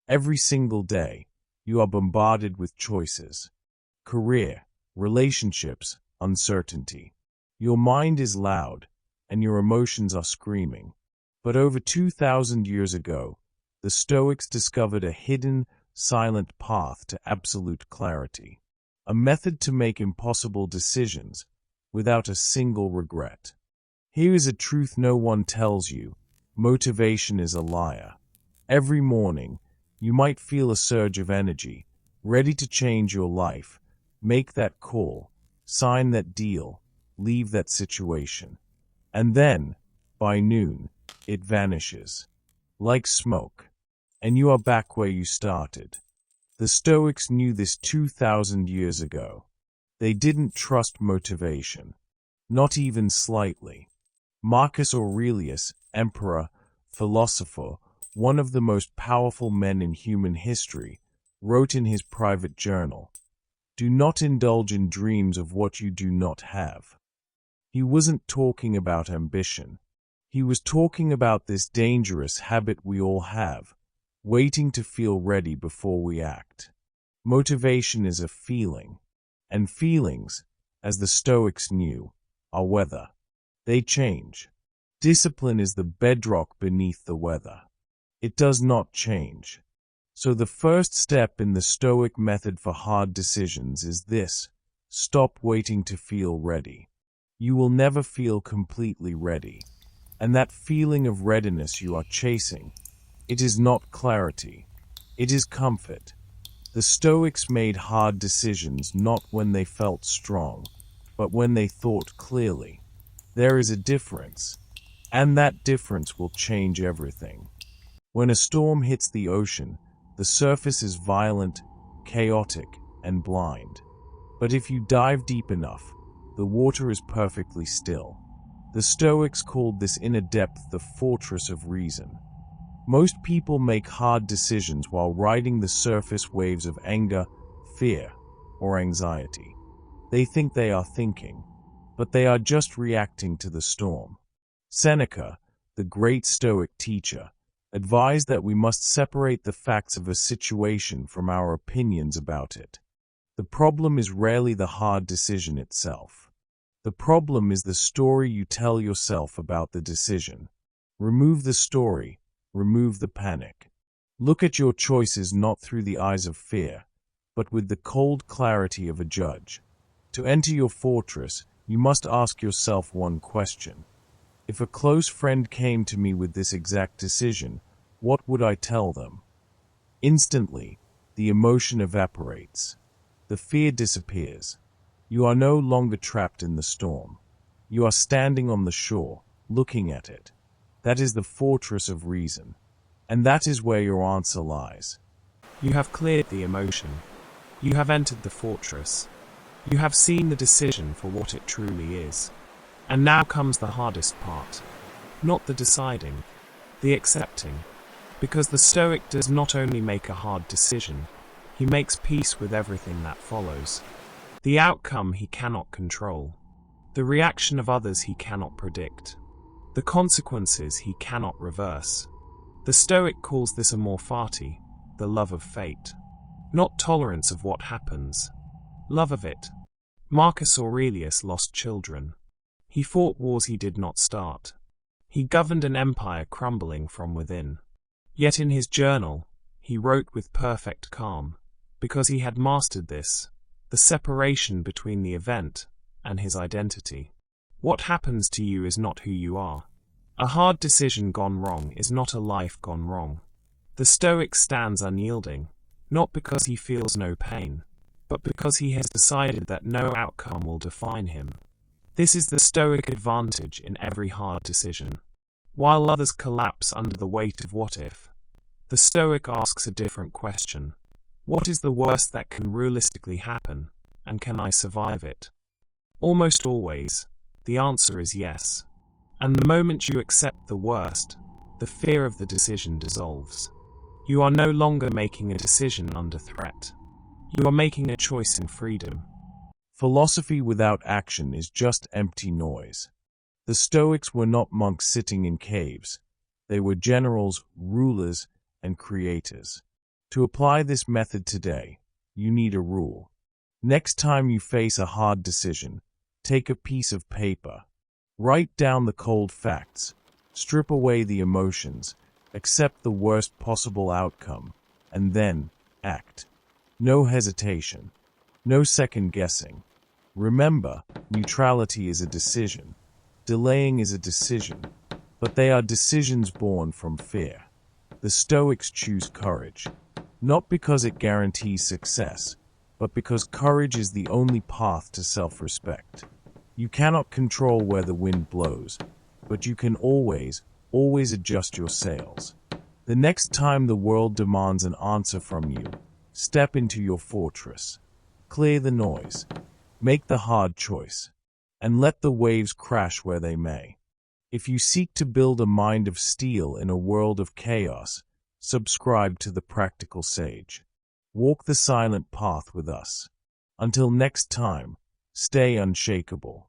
Every single day, you are bombarded with choices. Career, relationships, uncertainty. Your mind is loud, and your emotions are screaming. But over 2,000 years ago, the Stoics discovered a hidden, silent path to absolute clarity. A method to make impossible decisions without a single regret. Here is a truth no one tells you. Motivation is a liar. Every morning, you might feel a surge of energy, ready to change your life, make that call, sign that deal, leave that situation. And then, by noon, it vanishes. Like smoke. And you are back where you started. The Stoics knew this 2,000 years ago. They didn't trust motivation. Not even slightly. Marcus Aurelius, emperor, philosopher, one of the most powerful men in human history, wrote in his private journal, "Do not indulge in dreams of what you do not have." He wasn't talking about ambition. He was talking about this dangerous habit we all have, waiting to feel ready before we act. Motivation is a feeling, and feelings, as the Stoics knew, are weather. They change. Discipline is the bedrock beneath the weather. It does not change. So the first step in the Stoic method for hard decisions is this: stop waiting to feel ready. You will never feel completely ready. And that feeling of readiness you are chasing, it is not clarity. It is comfort. The Stoics made hard decisions not when they felt strong, but when they thought clearly. There is a difference, and that difference will change everything. When a storm hits the ocean, the surface is violent, chaotic, and blind. But if you dive deep enough, the water is perfectly still. The Stoics called this inner depth the fortress of reason. Most people make hard decisions while riding the surface waves of anger, fear, or anxiety. They think they are thinking, but they are just reacting to the storm. Seneca, the great Stoic teacher, advised that we must separate the facts of a situation from our opinions about it. The problem is rarely the hard decision itself. The problem is the story you tell yourself about the decision. Remove the story, remove the panic. Look at your choices not through the eyes of fear, but with the cold clarity of a judge. To enter your fortress, you must ask yourself one question. If a close friend came to me with this exact decision, what would I tell them? Instantly, the emotion evaporates. The fear disappears. You are no longer trapped in the storm. You are standing on the shore, looking at it. That is the fortress of reason. And that is where your answer lies. You have cleared the emotion. You have entered the fortress. You have seen the decision for what it truly is. And now comes the hardest part. Not the deciding, the accepting. Because the Stoic does not only make a hard decision, he makes peace with everything that follows. The outcome he cannot control. The reaction of others he cannot predict. The consequences he cannot reverse. The Stoic calls this amor fati, the love of fate. Not tolerance of what happens. Love of it. Marcus Aurelius lost children. He fought wars he did not start. He governed an empire crumbling from within. Yet in his journal, he wrote with perfect calm, because he had mastered this, the separation between the event and his identity. What happens to you is not who you are. A hard decision gone wrong is not a life gone wrong. The Stoic stands unyielding, not because he feels no pain, but because he has decided that no outcome will define him. This is the Stoic advantage in every hard decision. While others collapse under the weight of what if, the Stoic asks a different question. What is the worst that can realistically happen, and can I survive it? Almost always, the answer is yes. And the moment you accept the worst, the fear of the decision dissolves. You are no longer making a decision under threat. You are making a choice in freedom. Philosophy without action is just empty noise. The Stoics were not monks sitting in caves. They were generals, rulers, and creators. To apply this method today, you need a rule. Next time you face a hard decision, take a piece of paper. Write down the cold facts. Strip away the emotions. Accept the worst possible outcome. And then, act. No hesitation. No second guessing. Remember, neutrality is a decision. Delaying is a decision. But they are decisions born from fear. The Stoics choose courage. Not because it guarantees success, but because courage is the only path to self-respect. You cannot control where the wind blows, but you can always adjust your sails. The next time the world demands an answer from you, step into your fortress. Clear the noise. Make the hard choice. And let the waves crash where they may. If you seek to build a mind of steel in a world of chaos, subscribe to the Practical Sage. Walk the silent path with us. Until next time, stay unshakable.